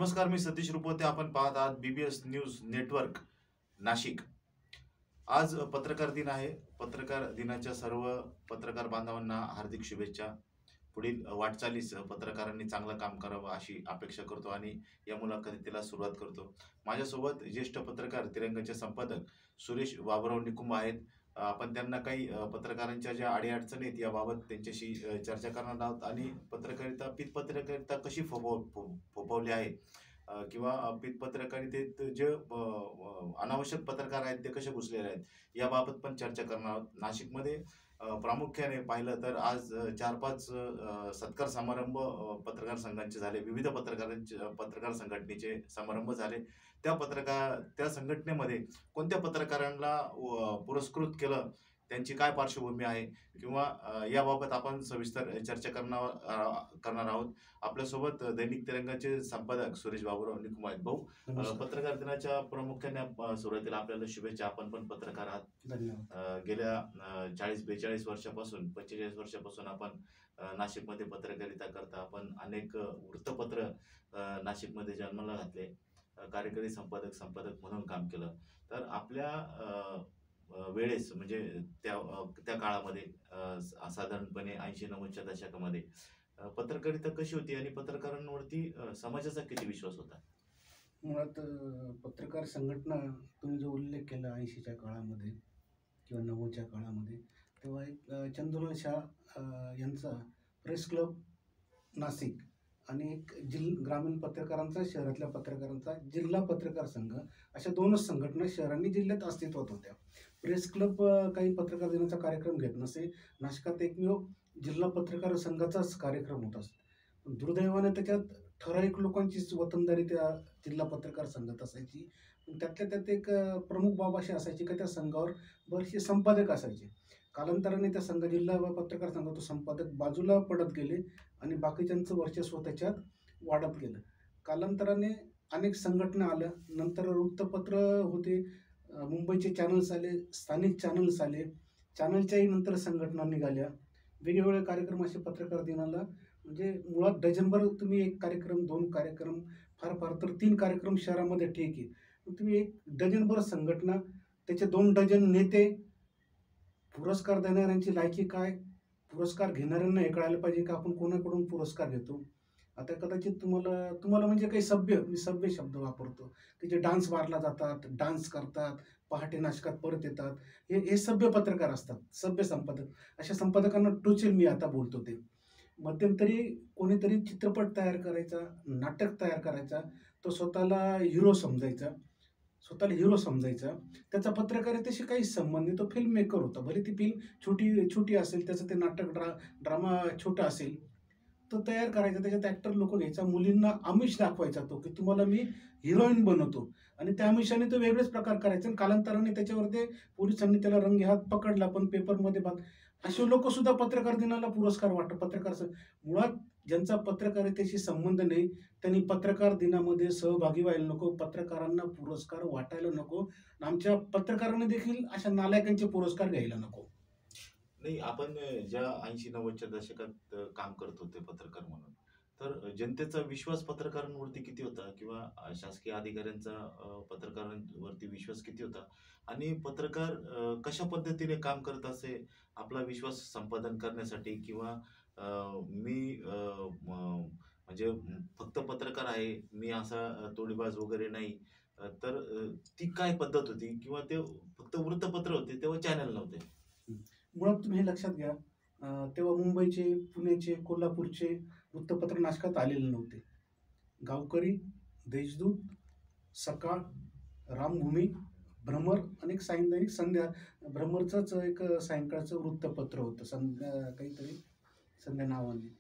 नमस्कार, मी सतीश रुपवते. आपण पाहत आहात BBS न्यूज नेटवर्क नाशिक. आज पत्रकार दिन आहे. पत्रकार दिनाच्या सर्व पत्रकार बांधवांना हार्दिक शुभेच्छा. पुढील वाटचालीस पत्रकारांनी चांगलं काम करावं अशी अपेक्षा करतो आणि या मुलाखतीला सुरुवात करतो. माझ्यासोबत ज्येष्ठ पत्रकार, तिरंगाचे संपादक सुरेश बाबुराव निकुंभ आहेत. आपण त्यांना काही पत्रकारांच्या ज्या अडीअडचणी आहेत याबाबत त्यांच्याशी चर्चा करणार आहोत आणि पत्रकारिता कशी फोफवली आहे किंवा पत्रकारितेत जे अनावश्यक पत्रकार आहेत ते कसे घुसलेले आहेत याबाबत पण चर्चा करणार आहोत. नाशिकमध्ये प्रामुख्याने पाहिलं तर आज 4-5 सत्कार समारंभ पत्रकार संघांचे झाले. विविध पत्रकार संघटनेचे समारंभ झाले. त्या संघटनेमध्ये कोणत्या पत्रकारांना पुरस्कृत केलं, त्यांची काय पार्श्वभूमी आहे किंवा याबाबत आपण सविस्तर चर्चा करणार आहोत. आपल्यासोबत दैनिक तिरंगाचे संपादक सुरेश बाबुराव निकुंभ आहेत. भाऊ, पत्रकार दिनाच्या प्रामुख्याने सुरुवातीला आपल्याला शुभेच्छा. आपण पण पत्रकार आहात. धन्यवाद. गेल्या 40-42 वर्षापासून 45 वर्षापासून आपण नाशिकमध्ये पत्रकारिता करता. आपण अनेक वृत्तपत्र नाशिकमध्ये जन्माला घातले. कार्यकारी संपादक म्हणून काम केलं. तर आपल्या वेळेस म्हणजे त्या काळामध्ये साधारणपणे 80-90च्या दशकामध्ये पत्रकारिता कशी होती आणि पत्रकारांवरती समाजाचा किती विश्वास होता? मुळात पत्रकार संघटना तुम्ही जो उल्लेख केला 80च्या काळामध्ये किंवा 90च्या काळामध्ये, तेव्हा एक चंद्रलाल शाह यांचा प्रेस क्लब नाशिक आणि एक ग्रामीण पत्रकारांचा, शहरातल्या पत्रकारांचा जिल्हा पत्रकार संघ, अशा दोनच संघटना शहरांनी जिल्ह्यात अस्तित्वात होत्या. प्रेस क्लब काही पत्रकार दिनाचा कार्यक्रम घेत नसे. नाशिकात एकमेव जिल्हा पत्रकार संघाचाच कार्यक्रम होता. दुर्दैवाने त्याच्यात ठराविक लोकांचीच वतनदारी त्या जिल्हा पत्रकार संघात असायची. त्यातल्या त्यात एक प्रमुख बाब अशी असायची की त्या संघावर बरेचसे संपादक असायचे. कालांतराने त्या जिल्हा पत्रकार संघाचे संपादक बाजूला पडत गेले आणि बाकीच्यांचं वर्चस्व त्याच्यात वाढत गेलं. कालांतराने अनेक संघटना आल्या. नंतर वृत्तपत्र होते, मुंबईचे चॅनल्स आले, स्थानिक चॅनल्स आले, चॅनलच्याही नंतर संघटना निघाल्या. वेगवेगळे कार्यक्रम असे पत्रकार दिनाला, म्हणजे मुळात डझनभर तुम्ही एक कार्यक्रम, 2 कार्यक्रम, फार फार तर 3 कार्यक्रम शहरामध्ये ठीक आहे. तुम्ही एक डझनभर संघटना, त्याचे 2 डझन नेते, पुरस्कार देणाऱ्यांची लायकी काय, पुरस्कार घेणाऱ्यांना हे कळायला पाहिजे की आपण कोणाकडून पुरस्कार घेतो. आता कदाचित तुम्हाला म्हणजे काही मी सभ्य शब्द वापरतो की जे डान्स मारला जातात, डान्स करतात, पहाटे नाशकात परत येतात, हे सभ्य पत्रकार असतात, सभ्य संपादक. अशा संपादकांना टोचेल मी आता बोलतो ते. मध्यंतरी कोणीतरी चित्रपट तयार करायचा, नाटक तयार करायचा, तो स्वतःला हिरो समजायचा. त्याचा पत्रकारितेशी काही संबंध नाही. तो फिल्म मेकर होता. भले ती फिल्म छोटी असेल, त्याचं ते नाटक ड्रामा छोटा असेल, तो तयार करायचा. त्याच्यात ॲक्टर लोक घ्यायचा, मुलींना आमिष दाखवायचा तो की तुम्हाला मी हिरोईन बनवतो आणि त्या आमिषाने तो वेगळेच प्रकार करायचा. आणि कालांतराने त्याच्यावर ते पोलिसांनी त्याला रंगेहात पकडला, पण पेपरमध्ये असे लोक सुद्धा पत्रकार दिनाला पुरस्कार वाटतात. मुळात ज्यांचा पत्रकारितेशी संबंध नाही त्यांनी पत्रकार दिनामध्ये सहभागी व्हायला नको, पत्रकारांना पुरस्कार वाटायला नको. आमच्या पत्रकारांनी देखील अशा नालायकांचे पुरस्कार घ्यायला नको. नाही, आपण ज्या 80-90च्या दशकात काम करत होते पत्रकार म्हणून, तर जनतेचा विश्वास पत्रकारांवरती किती होता किंवा शासकीय अधिकाऱ्यांचा पत्रकारांवरती विश्वास किती होता आणि पत्रकार कशा पद्धतीने काम करत असे आपला विश्वास संपादन करण्यासाठी किंवा म्हणजे फक्त पत्रकार आहे, मी असा तोडीबाज वगैरे नाही, तर ती काय पद्धत होती किंवा ते फक्त वृत्तपत्र होते तेव्हा चॅनल नव्हते? मुळात तुम्ही हे लक्षात घ्या, तेव्हा मुंबईचे, पुण्याचे, कोल्हापूरचे वृत्तपत्र नाशकात आलेले नव्हते. गावकरी, देशदूत, सकाळ, रामभूमी, भ्रमर आणि एक सायंदैनिक संध्या. भ्रमरचंच एक सायंकाळचं वृत्तपत्र होतं, काहीतरी संध्या नावाने.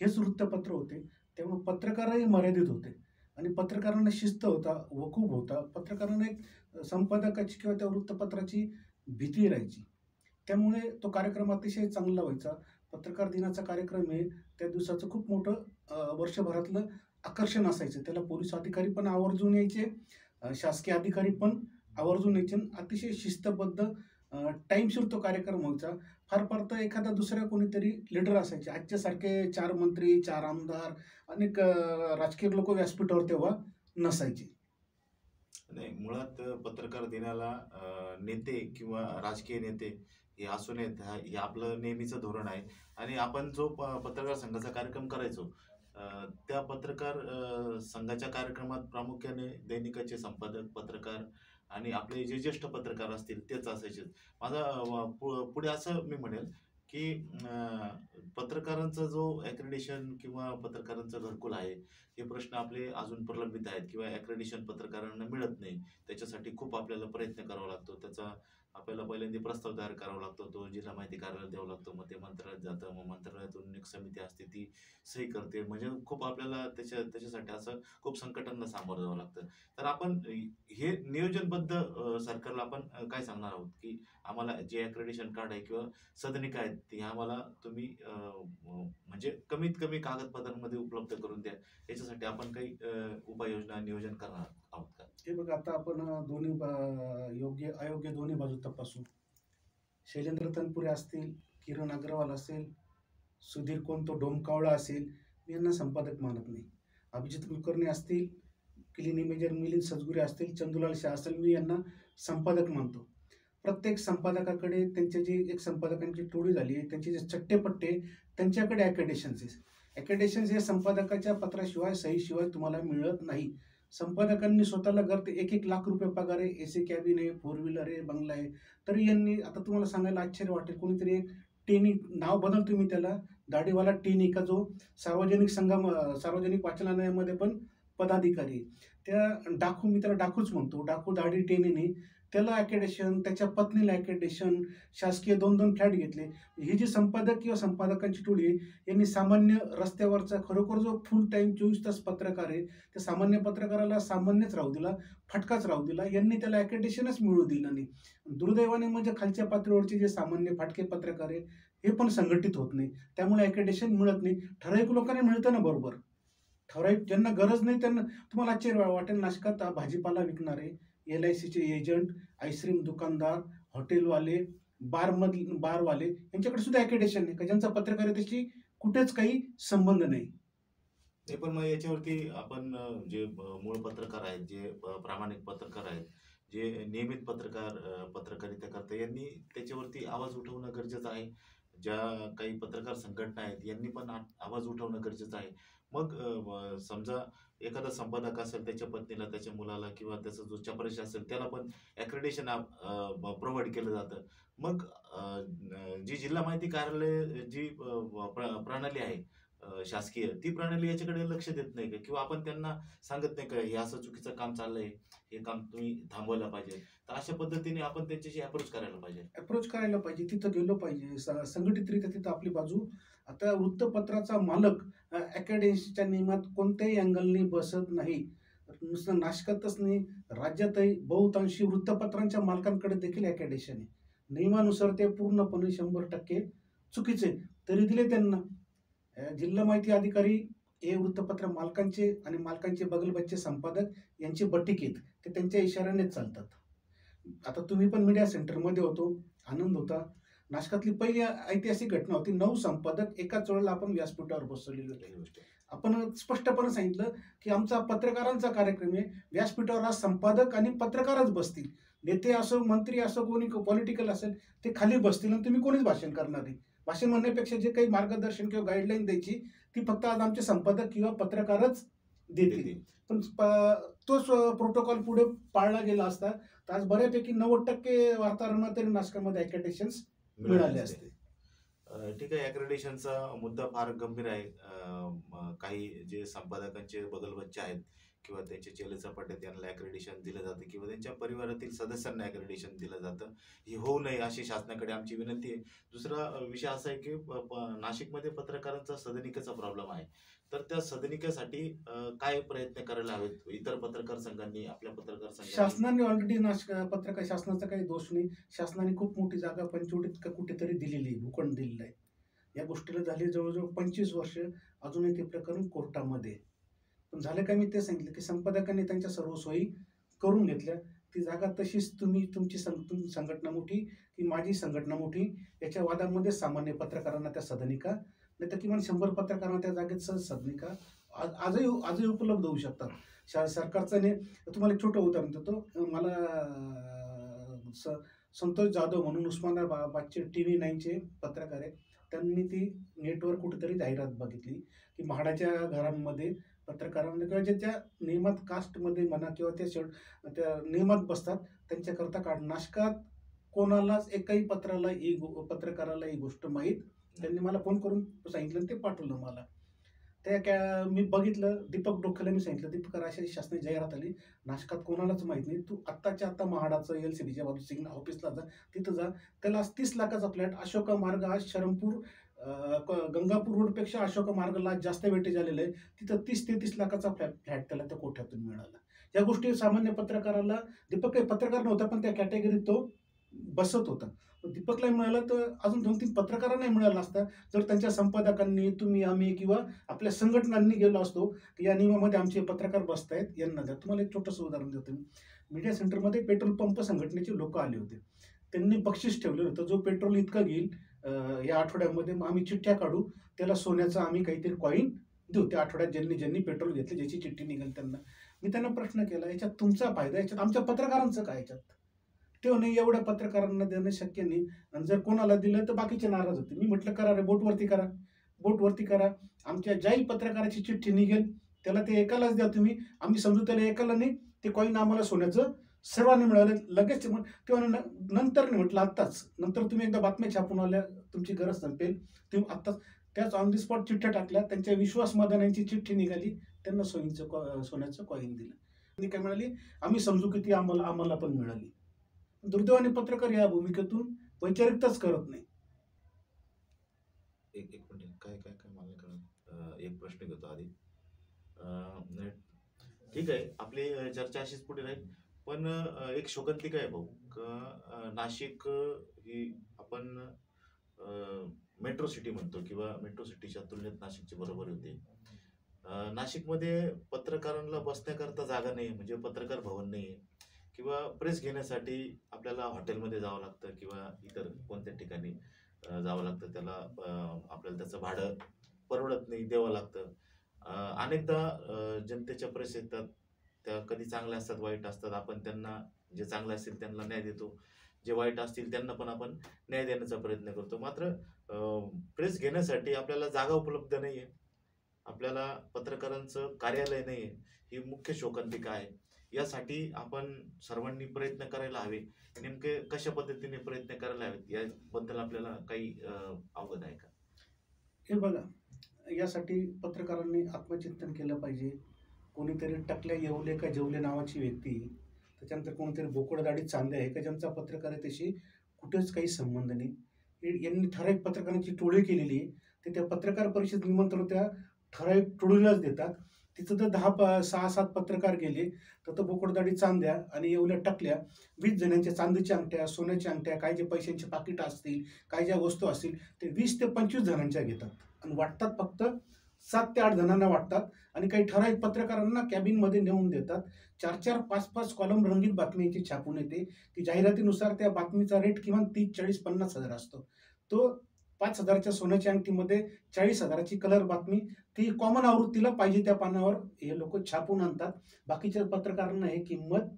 हेच वृत्तपत्र होते. त्यामुळे पत्रकारही मर्यादित होते आणि पत्रकारांना शिस्त होता, वकूब होता. पत्रकारांना एक संपादकाची किंवा त्या वृत्तपत्राची भीती राहायची. त्यामुळे तो कार्यक्रम अतिशय चांगला व्हायचा. पत्रकार दिनाचा कार्यक्रम हे त्या दिवसाचं खूप मोठं वर्षभरातलं आकर्षण असायचं. त्याला पोलीस अधिकारी पण आवर्जून यायचे, शासकीय अधिकारी पण आवर्जून यायचे. अतिशय शिस्तबद्ध टाईमशीर तो कार्यक्रम व्हायचा. फार फार तर एखादा दुसऱ्या कोणीतरी लीडर असायचे. आजच्यासारखे 4 मंत्री, 4 आमदार, अनेक राजकीय लोक व्यासपीठावर तेव्हा नसायचे. नाही, मुळात पत्रकार दिनाला नेते किंवा राजकीय नेते हे असू नयेत, हे आपलं नेहमीचं धोरण आहे. आणि आपण जो पत्रकार संघाचा कार्यक्रम करायचो, त्या पत्रकार संघाच्या कार्यक्रमात प्रामुख्याने दैनिकाचे संपादक, पत्रकार आणि आपले जे ज्येष्ठ पत्रकार असतील तेच असायचे. माझा पुढे असं मी म्हणेल की पत्रकारांचा जो ॲक्रेडिशन किंवा पत्रकारांचं घरकुल आहे, हे प्रश्न आपले अजून प्रलंबित आहेत किंवा ॲक्रेडिशन पत्रकारांना मिळत नाही. त्याच्यासाठी खूप आपल्याला प्रयत्न करावा लागतो. त्याचा आपल्याला पहिल्यांदा प्रस्ताव तयार करावा लागतो. तो जिल्हा माहिती कार्यालयात द्यावा लागतो. मग ते मंत्रालयात जातं. मग मंत्रालयातून एक समिती असते, ती सही करते. म्हणजे खूप आपल्याला त्याच्यासाठी असं खूप संकटांना सामोरं जावं लागतं. तर आपण हे नियोजनबद्ध सरकारला आपण काय सांगणार आहोत, की आम्हाला जे ॲक्रेडिशन कार्ड आहे किंवा सदनिका आहेत, ती आम्हाला तुम्ही म्हणजे कमीत कमी कागदपत्रांमध्ये उपलब्ध करून द्या. याच्यासाठी आपण काही उपाययोजना नियोजन करणार आहोत का? हे बघा, आता आपण दोन्ही योग्य अयोग्य दोन्ही बाजू तपासू. शैलेंद्र तनपुरे असतील, किरण अग्रवाल असेल, सुधीर कोणतो डोमकावळा असेल, मी यांना संपादक मानत नाही. अभिजित कुलकर्णी असतील, क्लिनी मेजर मिलिंद सदगुरे असतील, चंदुलाल शाह असेल, मी यांना संपादक मानतो. प्रत्येक संपादकाकडे त्यांची जी एक संपादकांची टोळी झाली आहे, त्यांचे जे चट्टेपट्टे, त्यांच्याकडे ॲकेडेशन्स हे संपादकाच्या पत्राशिवाय, सहीशिवाय तुम्हाला मिळत नाही. संपादकांनी स्वतःला घर ते 1-1 लाख रुपये पगार आहे, एसी कॅबिन आहे, 4 व्हीलर आहे, बंगला आहे. तरी यांनी, आता तुम्हाला सांगायला आश्चर्य वाटेल, कोणीतरी एक टेनी नाव बदल तुम्ही त्याला, दाढीवाला टेनी, का जो सार्वजनिक वाचनालयामध्ये पण पदाधिकारी आहे. त्या डाकू, मी त्याला डाकूच म्हणतो, डाकू दाढी टेनीने त्याला ॲकेडेशन, त्याच्या पत्नीला ॲकेडेशन, शासकीय 2-2 फ्लॅट घेतले. ही जी संपादक किंवा संपादकांची टोळी आहे, यांनी सामान्य रस्त्यावरचा खरोखर जो फुल टाईम 24 तास पत्रकार आहे, त्या सामान्य पत्रकाराला सामान्यच राहू दिला, फटकाच राहू दिला. यांनी त्याला ॲकेडेशनच मिळू दिलं नाही. दुर्दैवाने म्हणजे खालच्या पातळीवरचे जे सामान्य फाटके पत्रकार आहे, हे पण संघटित होत नाही. त्यामुळे ॲकेडेशन मिळत नाही. ठराविक लोकांना मिळतं ना बरोबर. ठराविक ज्यांना गरज नाही त्यांना. तुम्हाला आश्चर्य वाटेल, नाशकात भाजीपाला विकणारे, LICचे एजंट, आईस्क्रीम दुकानदार, हॉटेलवाले, बारवाले, यांच्याकडे सुद्धा ॲकेडेशन आहे, का ज्यांचा पत्रकारितेशी कुठेच काही संबंध नाही. ते पण मग याच्यावरती आपण जे मूळ पत्रकार आहेत, जे प्रामाणिक पत्रकार आहेत, जे नियमित पत्रकारिता करतात, यांनी त्याच्यावरती आवाज उठवणं गरजेचं आहे. ज्या काही पत्रकार संघटना आहेत, यांनी पण आवाज उठवणं गरजेचं आहे. मग समजा एखादा संपादक असेल, त्याच्या पत्नीला, त्याच्या मुलाला किंवा त्याचा जो चपराशी असेल, त्याला पण ॲक्रेडिशन प्रोव्हाइड केलं जातं. मग जी जिल्हा माहिती कार्यालय, जी प्रणाली आहे शासकीय, ती प्रणाली याच्याकडे लक्ष देत नाही का? किंवा आपण त्यांना सांगत नाही का, हे असं चुकीचं काम चाललंय, हे काम तुम्ही थांबवायला पाहिजे. तर अशा पद्धतीने आपण त्यांच्याशी अप्रोच करायला पाहिजे. तिथं गेलो पाहिजे, संघटितरित्या तिथं आपली बाजू. आता वृत्तपत्राचा मालक ॲकेडेशनच्या नियमात कोणत्याही अँगलनी बसत नाही. नुसतं नाशकातच नाही, राज्यातही बहुतांशी वृत्तपत्रांच्या मालकांकडे देखील ॲकेडेशन आहे. नियमानुसार ते पूर्णपणे 100% चुकीचे, तरी दिले त्यांना. जिल्हा माहिती अधिकारी हे वृत्तपत्र मालकांचे आणि मालकांचे बगलबच्चे संपादक यांचे बटीक आहेत, ते त्यांच्या इशाऱ्यानेच चालतात. आता तुम्ही पण मीडिया सेंटरमध्ये होतो, आनंद होता. नाशकातली पहिली ऐतिहासिक घटना होती. 9 संपादक एकाच वेळेला आपण व्यासपीठावर बसवलेले होते. आपण स्पष्टपणे सांगितलं की आमचा पत्रकारांचा कार्यक्रम आहे, व्यासपीठावर आज संपादक आणि पत्रकारच बसतील. नेते असो, मंत्री असो, कोणी पॉलिटिकल असेल, ते खाली बसतील आणि तुम्ही कोणीच भाषण करणार नाही. भाषण म्हणण्यापेक्षा जे काही मार्गदर्शन किंवा गाईडलाईन द्यायची, ती फक्त आज आमचे संपादक किंवा पत्रकारच देतील. पण तोच प्रोटोकॉल पुढे पाळला गेला असता, तर आज बऱ्यापैकी 90% वार्ताहरांना तरी नाशकामध्ये ॲक्रेडिशन्स मिळाले असते. ठीक आहे, ॲक्रेडिशनचा मुद्दा फार गंभीर आहे. काही जे संपादकांचे बगलबच्चे आहेत किंवा त्यांचे चेलेचापाटे, त्यांना ॲक्रेडिशन दिलं जातं किंवा त्यांच्या परिवारातील सदस्यांना ॲक्रेडिशन दिलं जातं. ही होऊ नये अशी शासनाकडे आमची विनंती आहे. दुसरा विषय असा आहे की नाशिकमध्ये पत्रकारांचा सदनिकेचा प्रॉब्लेम आहे. तर त्या सदनिकेसाठी काय प्रयत्न करायला हवेत? इतर पत्रकार संघांनी, आपल्या पत्रकार संघांनी. शासनाने ऑलरेडी पत्रकार, शासनाचा काही दोष नाही. शासनाने खूप मोठी जागा पंचवटीत का कुठेतरी दिलेली आहे, भूखंड दिलेला आहे. या गोष्टीला झाली जवळजवळ 25 वर्ष, अजूनही ते प्रकरण कोर्टामध्ये. पण झालं काय, मी ते सांगितलं की संपादकांनी त्यांच्या सर्व सोयी करून घेतल्या. ती जागा तशीच तुमची संघटना मोठी की माझी संघटना मोठी याच्या वादामध्ये सामान्य पत्रकारांना त्या सदनिका नाही तर किमान 100 पत्रकारांना त्या जागेत सहज सदनिका आजही उपलब्ध होऊ शकतात. सरकारचं तुम्हाला एक छोटं उदाहरण देतो. मला संतोष जाधव म्हणून उस्मानाबादचे TV 9चे पत्रकार आहेत. त्यांनी ती नेटवर कुठेतरी जाहिरात बघितली की म्हाडाच्या घरांमध्ये पत्रकारांना किंवा जे त्या नियमात कास्टमध्ये म्हणा किंवा त्या नियमात बसतात त्यांच्याकरता नाशकात कोणालाच एकाही पत्रकाराला ही गोष्ट माहीत. त्यांनी मला फोन करून सांगितलं आणि ते पाठवलं मला. मी बघितलं. दीपक डोखेला मी सांगितलं, दीपक अशी शासनाची जाहिरात आली, नाशकात कोणालाच माहित नाही, तू आत्ताच्या आत्ता म्हाडाचं LCBच्या बाजू सिग्नल ऑफिसला जा, तिथं जा. त्याला 30 लाखाचा फ्लॅट अशोका मार्ग आज शरमपूर गंगापूर रोडपेक्षा अशोका मार्गाला जास्त वेटेज आलेलं आहे. तिथं 30-33 लाखाचा फ्लॅट त्याला त्या कोठ्यातून मिळाला. या गोष्टी सामान्य पत्रकाराला, दीपक काही पत्रकार नव्हता पण त्या कॅटेगरीत तो बसत होता. दीपकला मिळाला तर अजून 2-3 पत्रकारांनाही मिळाला असता जर त्यांच्या संपादकांनी, तुम्ही, आम्ही किंवा आपल्या संघटनांनी गेलो असतो की या नियमामध्ये आमचे पत्रकार बसतायत यांना द्या. तुम्हाला एक छोटंसं उदाहरण देतो मी. मीडिया सेंटरमध्ये पेट्रोल पंप संघटनेचे लोक आले होते. त्यांनी बक्षीस ठेवलेलं होतं, जो पेट्रोल इतकं घेईल या आठवड्यामध्ये आम्ही चिठ्ठ्या काढू, त्याला सोन्याचं आम्ही काहीतरी कॉईन देऊ. त्या आठवड्यात ज्यांनी पेट्रोल घेतले, ज्याची चिठ्ठी निघेल त्यांना. मी त्यांना प्रश्न केला, याच्यात तुमचा फायदा, याच्यात आमच्या पत्रकारांचं काय? याच्यात ते नाही, एवढ्या पत्रकारांना देणं शक्य नाही आणि जर कोणाला दिलं तर बाकीचे नाराज होते. मी म्हटलं करा रे, बोटवरती करा. आमच्या ज्याही पत्रकाराची चिठ्ठी निघेल त्याला ते एकालाच द्या तुम्ही. आम्ही समजू त्याला एकाला नाही, ते कॉईन आम्हाला सोन्याचं सर्वांनी मिळालं. लगेच तेव्हा नंतर नाही म्हटलं, आत्ताच. नंतर तुम्ही एकदा बातम्या छापून आल्या, तुमची गरज संपेल, तुम्ही आत्ताच. त्याच ऑन दी स्पॉट चिठ्ठ्या टाकल्या. त्यांच्या विश्वास मदानांची चिठ्ठी निघाली, त्यांना सोन्याचं कॉईन दिलं. आणि काय म्हणाली, आम्ही समजू की ती आम्हाला पण मिळाली. दुर्दैवाने पत्रकार या भूमिकेतून वैचारिकताच करत नाही. एक मिनिट, काय मला कळलं. एक प्रश्न घेतो आधी. ठीक आहे, आपली चर्चा अशीच पुढे राहील. पण एक शोकांतिका आहे भाऊ, नाशिक ही आपण मेट्रो सिटी म्हणतो किंवा मेट्रो सिटीच्या तुलनेत नाशिकची बरोबर होते. नाशिकमध्ये पत्रकारांना बसण्याकरता जागा नाही, म्हणजे पत्रकार भवन नाही किंवा प्रेस घेण्यासाठी आपल्याला हॉटेलमध्ये जावं लागतं किंवा इतर कोणत्या ठिकाणी जावं लागतं. त्याला आपल्याला त्याचं भाडं परवडत नाही, द्यावं लागतं. अनेकदा जनतेच्या प्रेस येतात, त्या कधी चांगल्या असतात, वाईट असतात. आपण त्यांना, जे चांगले असतील त्यांना न्याय देतो, जे वाईट असतील त्यांना पण आपण न्याय देण्याचा प्रयत्न करतो. मात्र प्रेस घेण्यासाठी आपल्याला जागा उपलब्ध नाही आहे, आपल्याला पत्रकारांचं कार्यालय नाही आहे. ही मुख्य शोकांतिका आहे. यासाठी आपण सर्वांनी प्रयत्न करायला हवे. नेमके कशा पद्धतीने प्रयत्न करायला हवेत याबद्दल आपल्याला काही अवगत आहे का? हे बघा, यासाठी पत्रकारांनी आत्मचिंतन केलं पाहिजे. कोणीतरी टकल्या येवले का जेवले नावाची व्यक्ती, त्याच्यानंतर कोणीतरी बोकडदाढी चांदे आहे का ज्यांचा पत्रकारितेशी कुठेच काही संबंध नाही, यांनी ठराविक पत्रकारांची टोळी केलेली आहे. ते त्या पत्रकार परिषद निमंत्रण त्या ठराविक टोळीलाच देतात. तिथं तर 6-7 पत्रकार गेले तर बोकडदाढी चांद्या आणि येवल्या टकल्या 20 जणांच्या चांदीच्या अंगठ्या, सोन्याच्या अंगठ्या, काय जे पैशांचे पाकिट असतील, काय ज्या वस्तू असतील ते 20 ते 25 जणांच्या घेतात आणि वाटतात. फक्त 7 ते 8 जणांना वाटतात आणि काही ठराविक पत्रकारांना कॅबिनमध्ये नेऊन देतात. 4-4, 5-5 कॉलम रंगीत बातमीची छापून येते की जाहिरातीनुसार त्या बातमीचा रेट किमान 30, 40, 50 हजार असतो. तो 5,000च्या सोन्याच्या अंगठीमध्ये 40,000ची कलर बातमी, ती कॉमन आवृत्तीला पाहिजे त्या पानावर हे लोक छापून आणतात. बाकीच्या पत्रकारांना हे किंमत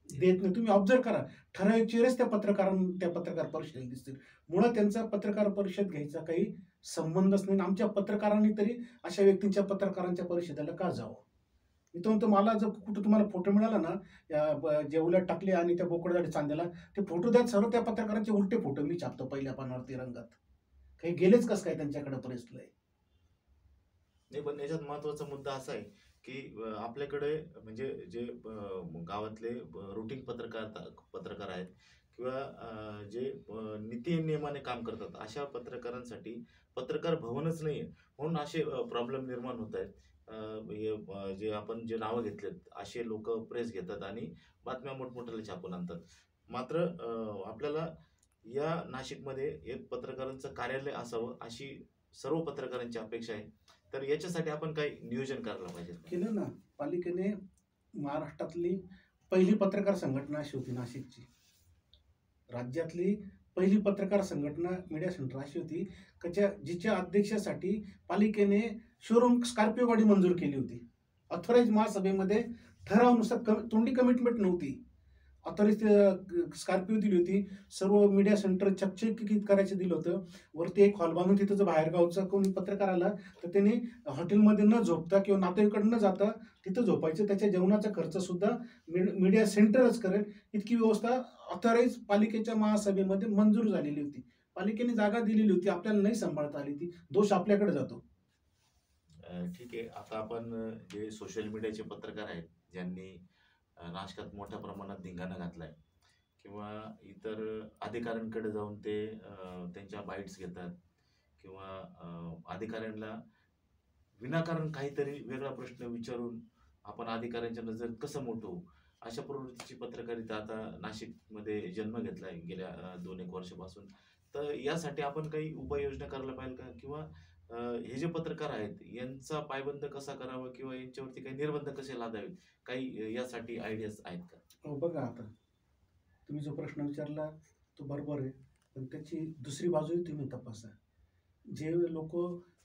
देत नाही. तुम्ही ऑब्झर्व करा, ठराविक चेहरेच त्या पत्रकार परिषदेला दिसतील. मुळात त्यांचा पत्रकार परिषद घ्यायचा काही संबंधच नाही. आमच्या पत्रकारांनी तरी अशा व्यक्तींच्या पत्रकारांच्या परिषदेला का जावं? मी तो म्हणतो, मला जर कुठं तुम्हाला फोटो मिळाला ना, जेवल्या टाकले आणि त्या बोकडदाढी चांद्याला, ते फोटो द्यात, सर्व त्या पत्रकारांचे उलटे फोटो मी छापतो पहिल्या पानावरती रंगात. काही गेलेच कसं काय त्यांच्याकडे प्रेसला? नाही, पण याच्यात महत्वाचा मुद्दा असा आहे की आपल्याकडे म्हणजे जे गावातले रुटीन पत्रकार आहेत किंवा जे नीती नियमाने काम करतात, अशा पत्रकारांसाठी पत्रकार भवनच नाहीये, म्हणून असे प्रॉब्लेम निर्माण होत आहेत. जे आपण जे नावं घेतलेत असे लोक प्रेस घेतात आणि बातम्या मोठमोठ्याला छापून आणतात. मात्र आपल्याला या नाशिकमध्ये एक पत्रकारांचं कार्यालय असावं अशी सर्व पत्रकारांची अपेक्षा आहे. तर याच्यासाठी आपण काही नियोजन करायला पाहिजे. केलं ना, पालिकेने महाराष्ट्रातली पहिली पत्रकार संघटना अशी होती नाशिकची, राज्यातली पहिली पत्रकार संघटना मीडिया सेंटर अशी होती जिच्या अध्यक्षासाठी पालिकेने शोरूम स्कॉर्पिओ गाडी मंजूर केली होती. ऑथराईज महासभेमध्ये ठरावानुसार तोंडी कमिटमेंट नव्हती, ऑथराईज स्कॉर्पिओ दिली होती. सर्व मीडिया सेंटर चकचकीत करायचं दिलं होतं. वरती एक हॉल बांधून तिथं जर बाहेरगावचा कोणी पत्रकार आला तर त्यांनी हॉटेलमध्ये न झोपता किंवा नातेवाईकडे न जाता तिथं झोपायचं. त्याच्या जेवणाचा खर्च सुद्धा मीडिया सेंटरच करेल इतकी व्यवस्था ऑथराईज पालिकेच्या महासभेमध्ये मंजूर झालेली होती. पालिकेने जागा दिलेली होती, आपल्याला नाही सांभाळता आली, ती दोष आपल्याकडे जातो. ठीक आहे. आता आपण जे सोशल मीडियाचे पत्रकार आहेत ज्यांनी नाशकात मोठ्या प्रमाणात धिंगाणा घातलाय किंवा इतर अधिकाऱ्यांकडे जाऊन ते त्यांच्या बाईट्स घेतात किंवा अधिकाऱ्यांना विनाकारण काहीतरी वेगळा प्रश्न विचारून आपण अधिकाऱ्यांच्या नजरेत कसं मोठं अशा प्रवृत्तीची पत्रकारिता आता नाशिकमध्ये जन्म घेतलाय गेल्या 2-1 वर्षापासून. तर यासाठी आपण काही उपाययोजना करायला पाहिजे का? किंवा हे जे पत्रकार आहेत यांचा पायबंद कसा करावा किंवा यांच्यावरती काही निर्बंध कसे लादावेत, काही यासाठी आयडियाज आहेत का? हो, बघा आता तुम्ही जो प्रश्न विचारला तो बरोबर आहे, पण त्याची दुसरी बाजूही तुम्ही तपासा. जे लोक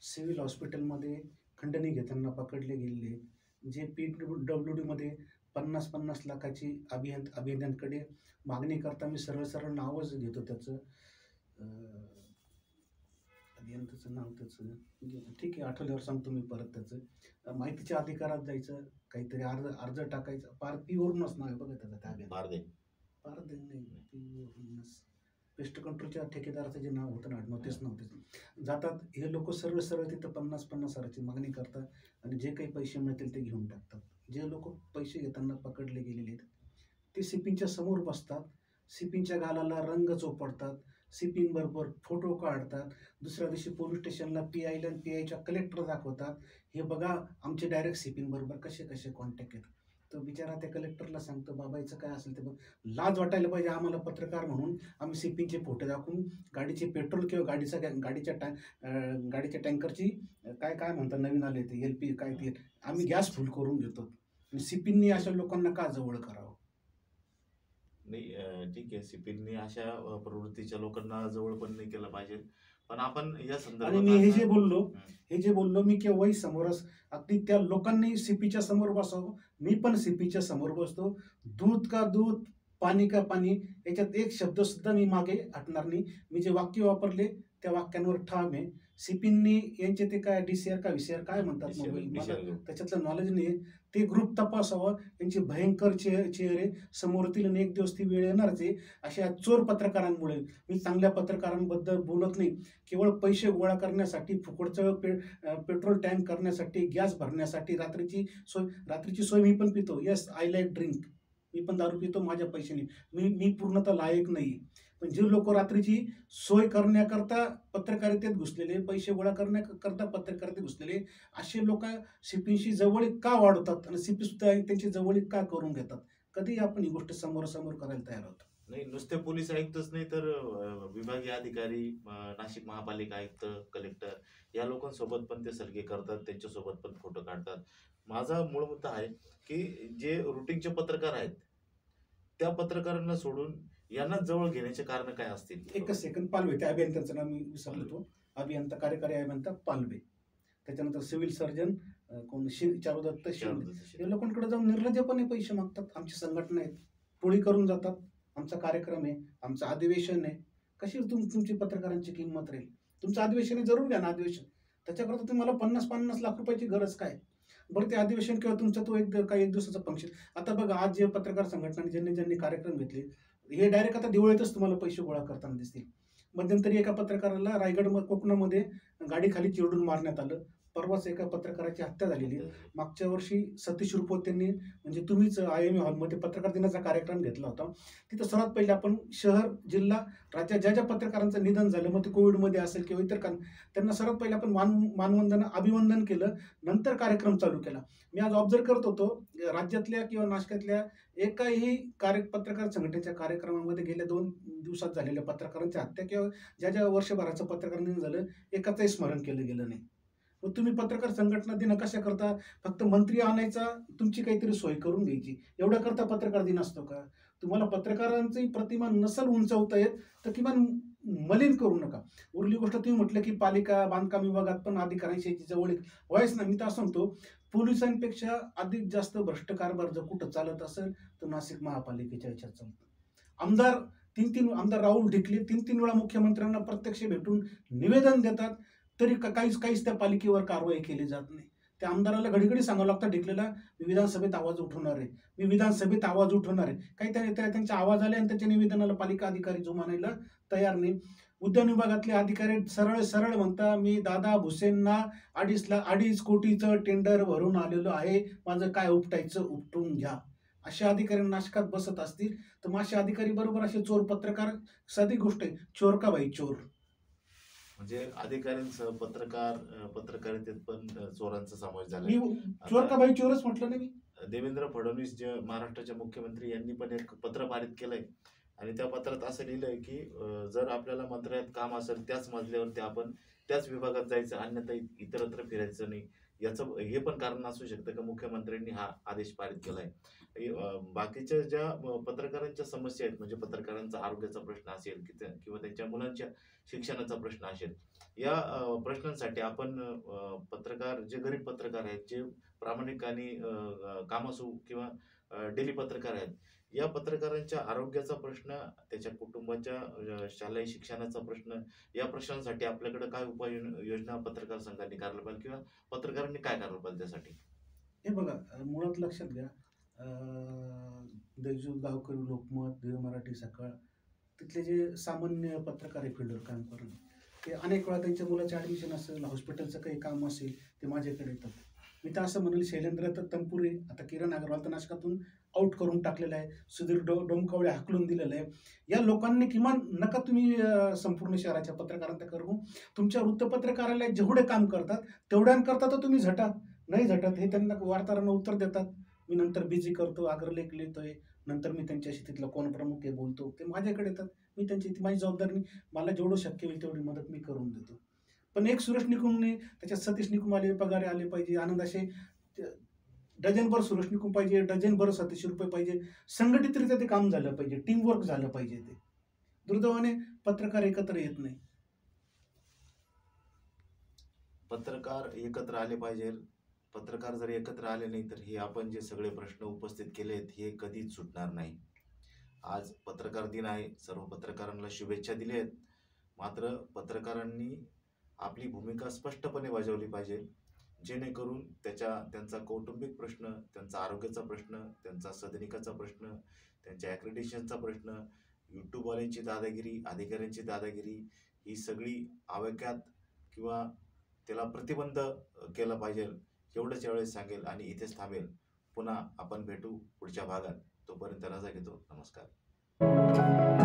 सिव्हिल हॉस्पिटलमध्ये खंडणी घेताना पकडले गेलेले, जे PWDमध्ये 50-50 लाखाची अभियंत्यांकडे मागणी करता, मी सरळ सरळ नावच घेतो त्याचं, अभियंत्याचं नाव त्याचं ठीक आहे, आठवल्यावर सांगतो मी परत. त्याचं माहितीच्या अधिकारात जायचं, काहीतरी अर्ज टाकायचं, पार पीवरूनच नाव आहे बघा त्याचं, त्या पारदे नाही, पीवरूनच पेस्ट कंट्रोलच्या ठेकेदाराचं जे नाव होतं ना, नव्हतेच जातात हे लोक सरळ सरळ तिथं 50-50 हजाराची मागणी करतात आणि जे काही पैसे मिळतील ते घेऊन टाकतात. जे लोक पैसे घेताना पकडले गेलेले आहेत ते सिपींच्या समोर बसतात, सिपींच्या गालाला रंग चोपडतात, सिपींबरोबर फोटो काढतात, दुसऱ्या दिवशी पोलीस स्टेशनला PIला आणि PIच्या कलेक्टर दाखवतात, हे बघा आमचे डायरेक्ट सिपींबरोबर कसे कसे कॉन्टॅक्ट आहेत. तो बिचारा त्या कलेक्टरला सांगतो, बाबा याचं काय असेल ते बघ, लाज वाटायला पाहिजे आम्हाला पत्रकार म्हणून. आम्ही सिपींचे फोटो दाखवून गाडीचे पेट्रोल किंवा गाडीच्या टँकरची काय म्हणतात नवीन आले ते LP काय ते आम्ही गॅस फुल करून घेतो. सिपींनी अशा लोकांना का जवळ करावं? नाही, ठीक आहे, सिपींनी अशा प्रवृत्तीच्या लोकांना जवळ पण नाही केलं पाहिजे. पण आपण या संदर्भात मी हे जे बोललो मी केव्हाही समोरच अगदी त्या लोकांनी सीपीच्या समोर बसावं, मी पण सीपीच्या समोर बसतो. दूध का दूध, पाणी का पाणी, याच्यात एक शब्द सुद्धा मी मागे हटणार नाही. मी जे वाक्य वापरले त्या वाक्यांवर ठाम आहे. सीपींनी यांचे ते काय DCR का VCR काय म्हणतात मोबाईल, मला त्याच्यातलं नॉलेज नाही, ते ग्रुप तपासावं. यांचे भयंकर चेहरे समोर येतील आणि एक दिवस ती वेळ येणारच आहे. अशा चोर पत्रकारांमुळे, मी चांगल्या पत्रकारांबद्दल बोलत नाही, केवळ पैसे गोळा करण्यासाठी, फुकटचं पेट्रोल टँक करण्यासाठी, गॅस भरण्यासाठी, रात्रीची सोय मी पण पितो. येस, आय लाईक ड्रिंक, मी पण दारू पितो माझ्या पैशाने. मी पूर्णतः लायक नाही. पण जे लोक रात्रीची सोय करण्याकरता पत्रकारितेत घुसलेले, पैसे गोळा करण्याकरता पत्रकारितेत घुसलेले, असे लोक सीपीशी जवळीक का वाढवतात आणि सीपी सुद्धा त्यांची जवळीक का करून घेतात? कधी आपण ही गोष्ट समोरासमोर करायला तयार होतो? नाही, नुसते पोलीस आयुक्तच नाही तर विभागीय अधिकारी, नाशिक महापालिका आयुक्त, कलेक्टर या लोकांसोबत पण ते सलगे करतात, त्यांच्यासोबत पण फोटो काढतात. माझा मूळ मुद्दा आहे की जे रुटीनचे पत्रकार आहेत त्या पत्रकारांना सोडून यांना जवळ घेण्याचे कारण काय असतील? एकच सेकंद, पालवे, त्या अभियंत्याचं नाव मी विसरलो, तो अभियंता, कार्यकारी अभियंता पालवे, त्याच्यानंतर सिव्हिल सर्जन कोण चारुदत्त शिंदे, या लोकांकडे जाऊन निर्लज्जपणे पैसे मागतात. आमची संघटना आहेत, टोळी करून जातात, आमचा कार्यक्रम आहे, आमचं अधिवेशन आहे. कशी तुमची पत्रकारांची किंमत राहील? तुमचं अधिवेशन आहे, जरूर घ्या ना अधिवेशन, त्याच्याकरता तुम्हाला 50-50 लाख रुपयाची गरज काय? बरं, ते अधिवेशन किंवा तुमचा तो एक दिवसाचा फंक्शन. आता बघा, आज जे पत्रकार संघटनांनी ज्यांनी कार्यक्रम घेतले, हे डायरेक्ट आता दिवाळीतच तुम्हाला पैसे गोळा करताना दिसतील. मध्यंतरी एका पत्रकाराला रायगड कोकणामध्ये गाडी खाली चिरडून मारण्यात आलं. परवाच एका पत्रकाराची हत्या झालेली. मागच्या वर्षी सतीश रुपवत त्यांनी, म्हणजे तुम्हीच IMA हॉलमध्ये पत्रकार दिनाचा कार्यक्रम घेतला होता. तिथं सर्वात पहिले आपण शहर, जिल्हा, राज्यात ज्या ज्या निधन झालं, मग ते कोविडमध्ये असेल किंवा इतर त्यांना सर्वात पहिले आपण अभिवंदन केलं, नंतर कार्यक्रम चालू केला. मी आज ऑब्झर्व करत होतो, राज्यातल्या किंवा नाशकातल्या एकाही पत्रकार संघटनेच्या कार्यक्रमामध्ये गेल्या 2 दिवसात झालेल्या पत्रकारांच्या हत्या किंवा ज्या वर्षभराचं पत्रकार निधन झालं, एकाचंही स्मरण केलं गेलं नाही. मग तुम्ही पत्रकार संघटना दिन कशा करता? फक्त मंत्री आणायचा, तुमची काहीतरी सोय करून घ्यायची, एवढ्या करता पत्रकार दिन असतो का? तुम्हाला पत्रकारांची प्रतिमा नसेल उंचावता येत तर किमान मलिन करू नका. उरली गोष्ट तुम्ही म्हटलं की पालिका बांधकाम विभागात पण अधिकाऱ्यांशी जवळ व्हायच ना. मी तर असं म्हणतो, पोलिसांपेक्षा अधिक जास्त भ्रष्ट कारभार जर कुठं चालत असेल तर नाशिक महापालिकेच्या ह्याच्यात चालतं. आमदार 3-3 आमदार राहुल ढिकले 3-3 वेळा मुख्यमंत्र्यांना प्रत्यक्ष भेटून निवेदन देतात, तरी काहीच त्या पालिकेवर कारवाई केली जात नाही. त्या आमदाराला घडी-घडी सांगावं लागतं ढिकलेला, मी विधानसभेत आवाज उठवणार आहे, मी विधानसभेत आवाज उठवणार आहे. काही त्यांचे आवाज आले आणि त्याच्या निवेदनाला पालिका अधिकारी जुमानायला तयार नाही. उद्यान विभागातले अधिकारी सरळ सरळ म्हणता, मी दादा भुसेंना 2.5 कोटीचं टेंडर भरून आलेलो आहे, माझं काय उपटायचं उपटून घ्या. अशा अधिकारी नाशकात बसत असतील तर मग अशा अधिकारी बरोबर असे चोर पत्रकार, साधी गोष्ट आहे, चोर का भाई चोर. म्हणजे अधिकाऱ्यांसह पत्रकारितेत पण चोरांचा समावेश झाला. मी चोर का भाई चोरच म्हटलं ना मी. देवेंद्र फडणवीस जे महाराष्ट्राचे मुख्यमंत्री यांनी पण एक पत्र पारित केलंय आणि त्या पत्रात असं लिहिलंय की जर आपल्याला मंत्रालयात काम असेल त्याच मजल्यावरती आपण त्याच विभागात जायचं, अन्यथा इतरत्र फिरायचं नाही. याचं हे पण कारण असू शकतं की मुख्यमंत्र्यांनी हा आदेश पारित केलाय. बाकीच्या ज्या पत्रकारांच्या समस्या आहेत, म्हणजे पत्रकारांचा आरोग्याचा प्रश्न असेल किंवा त्यांच्या मुलांच्या शिक्षणाचा प्रश्न असेल, या प्रश्नांसाठी आपण पत्रकार, जे गरीब पत्रकार आहेत, जे प्रामाणिक आणि कामासू किंवा डेली पत्रकार आहेत, या पत्रकारांच्या आरोग्याचा प्रश्न, त्याच्या कुटुंबाच्या शालेय शिक्षणाचा प्रश्न, या प्रश्नांसाठी आपल्याकडे काय उपाययोजना पत्रकार संघाने करायला पाहिजे किंवा पत्रकारांनी काय करायला पाहिजे त्यासाठी? हे बघा, मुळात लक्षात घ्या, देशदूत, गावकरी, लोकमत, दिव्य मराठी, सकाळ, तिथले जे सामान्य पत्रकार आहे फील्डवर काम करून, ते अनेक वेळा त्यांच्या मुलाचे ॲडमिशन असेल, हॉस्पिटलचं काही काम असेल, ते माझ्याकडे येतात. मी तर असं म्हणेल, शैलेंद्र तर तनपुरे, आता किरण अग्रवाल तर नाशकातून आउट करून टाकलेलं आहे, सुधीर डोमकावळे हाकलून दिलेलं आहे. या लोकांनी किमान नका तुम्ही संपूर्ण शहराच्या पत्रकारांना करू, तुमच्या वृत्तपत्रकाराला जेवढे काम करतात तेवढ्यांकरता तर तुम्ही झटा. नाही झटत हे त्यांना वार्ताहरांना उत्तर देतात, मी नंतर बिझी करतो, अग्रलेख लिहितोय, नंतर मी त्यांच्याशी तिथलं कोण प्रमुख आहे बोलतो, ते माझ्याकडे येतात, मी त्यांची माझी जबाबदारी, मला जेवढं शक्य होईल तेवढी मदत मी करून देतो. पण एक सुरेश निकुंबने, त्याच्यात सतीश निकुंब आले, पगारे आले पाहिजे, आनंद असे डझनभर सुरेश निकुंब पाहिजे, डझनभर सतीश रुपये पाहिजे, संघटितरित्या ते काम झालं पाहिजे, टीमवर्क झालं पाहिजे. ते दुर्दैवाने पत्रकार एकत्र येत नाही. पत्रकार एकत्र आले पाहिजे. पत्रकार जर एकत्र आले नाही तर हे आपण जे सगळे प्रश्न उपस्थित केले आहेत हे कधीच सुटणार नाही. आज पत्रकार दिन आहे, सर्व पत्रकारांना शुभेच्छा दिल्या आहेत. मात्र पत्रकारांनी आपली भूमिका स्पष्टपणे बजावली पाहिजे, जेणेकरून त्यांचा कौटुंबिक प्रश्न, त्यांचा आरोग्याचा प्रश्न, त्यांचा सदनिकाचा प्रश्न, त्यांच्या ॲक्रेडिटेशनचा प्रश्न, यूट्यूबवाल्यांची दादागिरी, अधिकाऱ्यांची दादागिरी, ही सगळी आवाक्यात किंवा त्याला प्रतिबंध केला पाहिजे, एवढंच यावेळेस सांगेल आणि इथेच थांबेल. पुन्हा आपण भेटू पुढच्या भागात. तोपर्यंत रजा घेतो. नमस्कार.